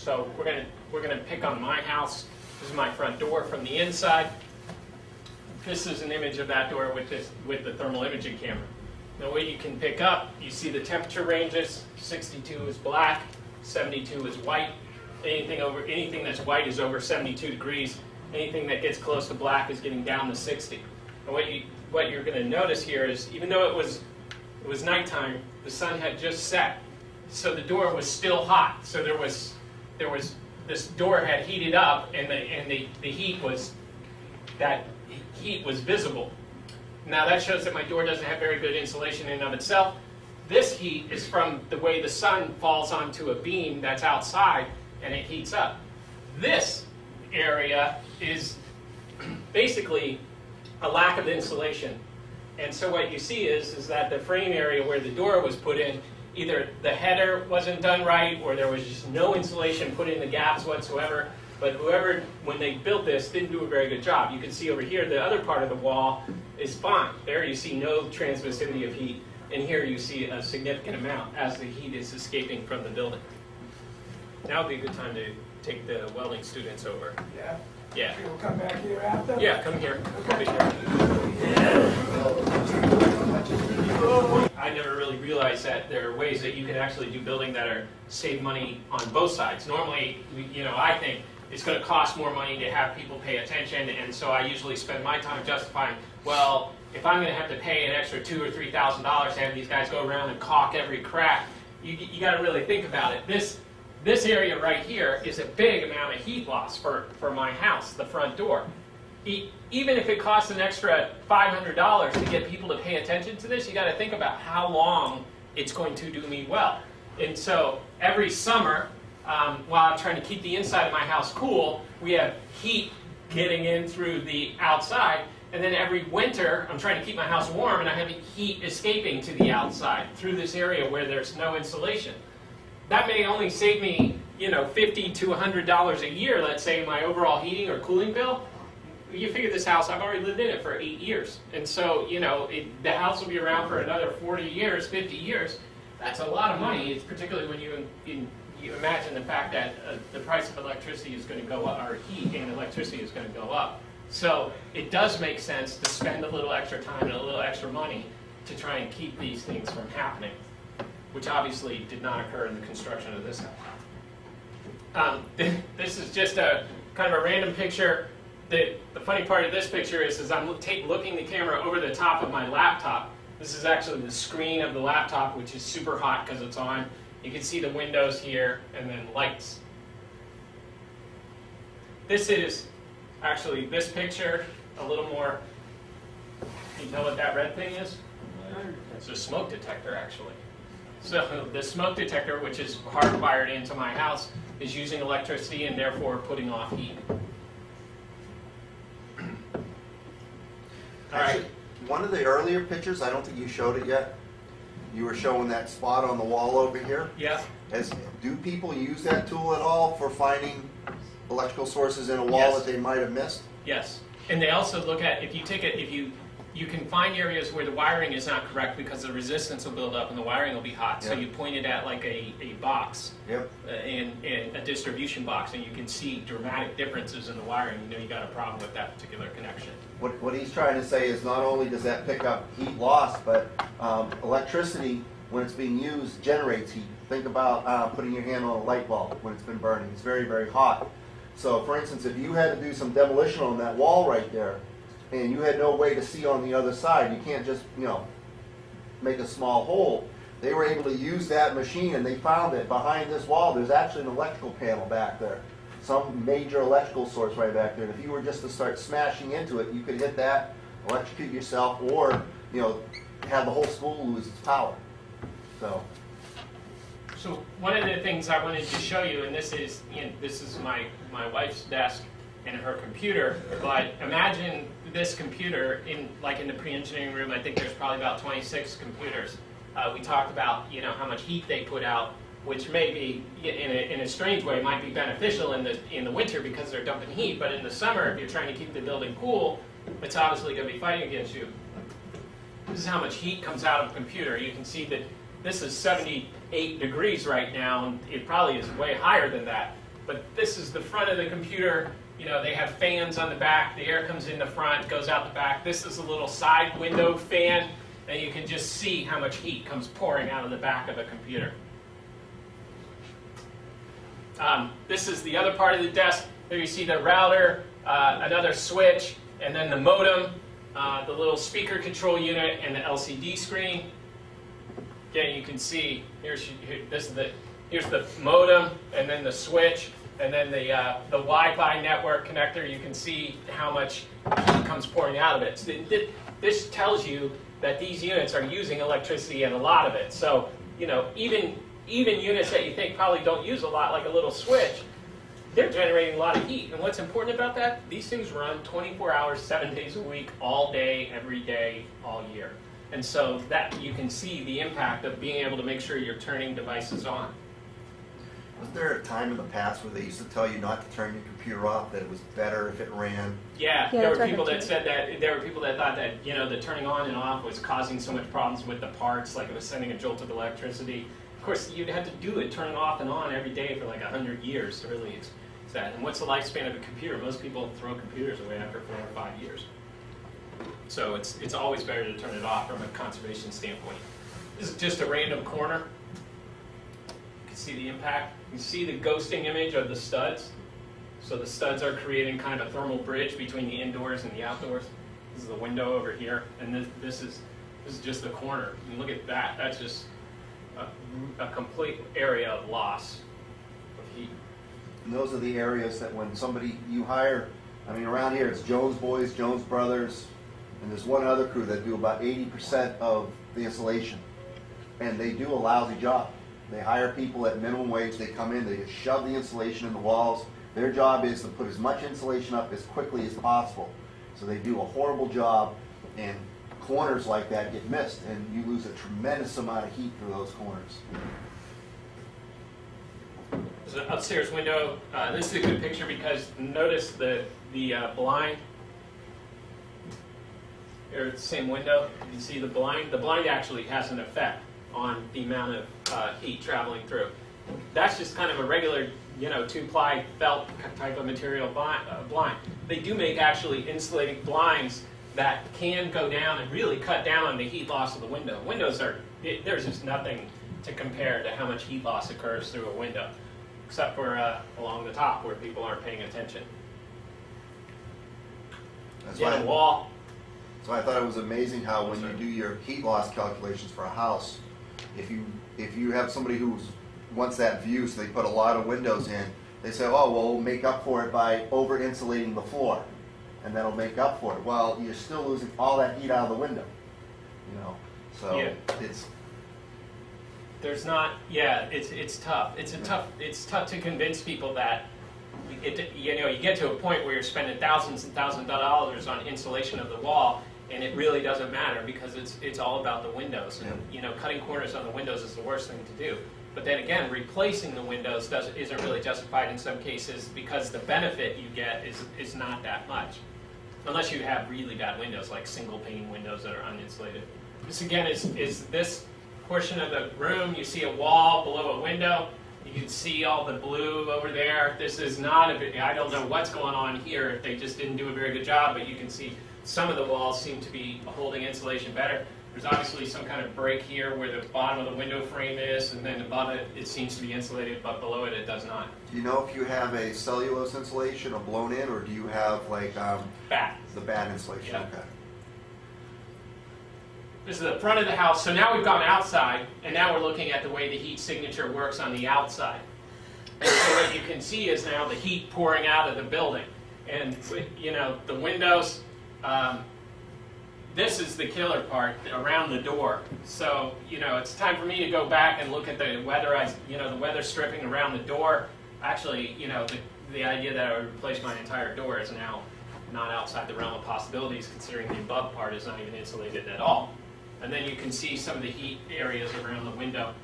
So we're gonna pick on my house. This is my front door from the inside. This is an image of that door with the thermal imaging camera. Now what you can pick up, you see the temperature ranges. 62 is black, 72 is white. Anything that's white is over 72 degrees. Anything that gets close to black is getting down to 60. And what you're going to notice here is, even though it was nighttime, the sun had just set, so the door was still hot. So this door had heated up, and the heat was visible. Now that shows that my door doesn't have very good insulation in and of itself. This heat is from the way the sun falls onto a beam that's outside, and it heats up. This area is basically a lack of insulation. And so what you see is that the frame area where the door was put in, either the header wasn't done right, or there was just no insulation put in the gaps whatsoever. But whoever, when they built this, didn't do a very good job. You can see over here, the other part of the wall is fine. There you see no transmissivity of heat, and here you see a significant amount as the heat is escaping from the building. Now would be a good time to take the welding students over. Yeah? Yeah. We'll come back here after? Yeah, come here. Okay. I never really realized that there are ways that you can actually do building that save money on both sides. Normally, I think it's going to cost more money to have people pay attention, and so I usually spend my time justifying, well, if I'm going to have to pay an extra $2,000 or $3,000 to have these guys go around and caulk every crack, you got to really think about it. This area right here is a big amount of heat loss for my house, the front door. Even if it costs an extra $500 to get people to pay attention to this, you got to think about how long it's going to do me well. And so every summer, while I'm trying to keep the inside of my house cool, we have heat getting in through the outside. And then every winter, I'm trying to keep my house warm, and I have heat escaping to the outside through this area where there's no insulation. That may only save me, $50 to $100 a year, let's say, in my overall heating or cooling bill. You figure this house, I've already lived in it for 8 years. And so, the house will be around for another 40 years, 50 years. That's a lot of money, it's particularly when you imagine the fact that the price of electricity is going to go up, or heat and electricity is going to go up. So it does make sense to spend a little extra time and a little extra money to try and keep these things from happening, which obviously did not occur in the construction of this house. This is just a kind of a random picture. The funny part of this picture is I'm looking the camera over the top of my laptop. This is actually the screen of the laptop, which is super hot because it's on. You can see the windows here and then lights. This is actually this picture, a little more. Can you tell what that red thing is? It's a smoke detector, actually. So the smoke detector, which is hardwired into my house, is using electricity and therefore putting off heat. All right. One of the earlier pictures, I don't think you showed it yet. You were showing that spot on the wall over here. Yeah. Do people use that tool at all for finding electrical sources in a wall Yes. that they might have missed? Yes. And they also look at, you can find areas where the wiring is not correct because the resistance will build up and the wiring will be hot. So Yep. you point it at like a box, Yep. in a distribution box, and you can see dramatic differences in the wiring. You got a problem with that particular connection. What he's trying to say is not only does that pick up heat loss, but electricity, when it's being used, generates heat. Think about putting your hand on a light bulb when it's been burning. It's very, very hot. So, for instance, if you had to do some demolition on that wall right there, and you had no way to see on the other side, you can't just, make a small hole. They were able to use that machine, and they found that behind this wall, there's actually an electrical panel back there. Some major electrical source right back there. And if you were just to start smashing into it, you could hit that, electrocute yourself, or, have the whole school lose its power. So one of the things I wanted to show you, and this is my wife's desk and her computer, but imagine this computer in the pre-engineering room. I think there's probably about 26 computers. We talked about how much heat they put out, which may be in a strange way might be beneficial in the winter because they're dumping heat, but in the summer, if you're trying to keep the building cool, it's obviously going to be fighting against you. This is how much heat comes out of a computer. You can see that this is 78 degrees right now, and it probably is way higher than that. But this is the front of the computer. You know, they have fans on the back. The air comes in the front, goes out the back. This is a little side window fan, and you can just see how much heat comes pouring out of the back of a computer. This is the other part of the desk. There you see the router, another switch, and then the modem, the little speaker control unit, and the LCD screen. Again, you can see here's the modem, and then the switch, and then the Wi-Fi network connector. You can see how much heat comes pouring out of it. So this tells you that these units are using electricity and a lot of it. So, you know, even units that you think probably don't use a lot, like a little switch, they're generating a lot of heat. And what's important about that? These things run 24 hours, 7 days a week, all day, every day, all year. And so that you can see the impact of being able to make sure you're turning devices on. Was there a time in the past where they used to tell you not to turn your computer off, that it was better if it ran? Yeah, there were people that said that. There were people that thought that, you know, the turning on and off was causing so much problems with the parts, like it was sending a jolt of electricity. Of course, you'd have to do it, turn it off and on every day for like 100 years to really that. And what's the lifespan of a computer? Most people throw computers away after 4 or 5 years. So it's always better to turn it off from a conservation standpoint. This is just a random corner. You can see the impact. You see the ghosting image of the studs. So the studs are creating kind of a thermal bridge between the indoors and the outdoors. This is the window over here, and this is just the corner. And look at that. That's just a complete area of loss of heat. And those are the areas that when somebody you hire, I mean, around here it's Jones Boys, Jones Brothers, and there's one other crew that do about 80% of the installation. And they do a lousy job. They hire people at minimum wage. They come in, they just shove the insulation in the walls. Their job is to put as much insulation up as quickly as possible. So they do a horrible job, and corners like that get missed, and you lose a tremendous amount of heat through those corners. There's an upstairs window. This is a good picture because notice the blind. There's the same window. You see the blind. The blind actually has an effect on the amount of heat traveling through. That's just kind of a regular, you know, 2-ply felt type of material blind. They do make actually insulating blinds that can go down and really cut down on the heat loss of the window. Windows there's just nothing to compare to how much heat loss occurs through a window, except for along the top where people aren't paying attention. That's Yeah, the wall. So I thought it was amazing how when you do your heat loss calculations for a house, if you have somebody who wants that view, so they put a lot of windows in, they say, oh, well, we'll make up for it by over-insulating the floor, and that'll make up for it. Well, you're still losing all that heat out of the window, you know. So Yeah. it's tough. It's tough to convince people that you get to a point where you're spending thousands and thousands of dollars on insulation of the wall, and it really doesn't matter because it's all about the windows. And you know, cutting corners on the windows is the worst thing to do. But then again, replacing the windows isn't really justified in some cases because the benefit you get is not that much, unless you have really bad windows like single pane windows that are uninsulated. This again is this portion of the room. You see a wall below a window. You can see all the blue over there. This is not I don't know what's going on here if they just didn't do a very good job, but you can see some of the walls seem to be holding insulation better. There's obviously some kind of break here where the bottom of the window frame is, and then above it, it seems to be insulated, but below it, it does not. Do you know if you have a cellulose insulation, a blown in, or do you have like Back. the bad insulation? Yeah. Okay. This is the front of the house. So now we've gone outside, and now we're looking at the way the heat signature works on the outside. And so what you can see is now the heat pouring out of the building. And, you know, the windows, this is the killer part, around the door. So, you know, it's time for me to go back and look at the weather stripping around the door. Actually, you know, the idea that I would replace my entire door is now not outside the realm of possibilities, considering the above part is not even insulated at all. And then you can see some of the heat areas around the window.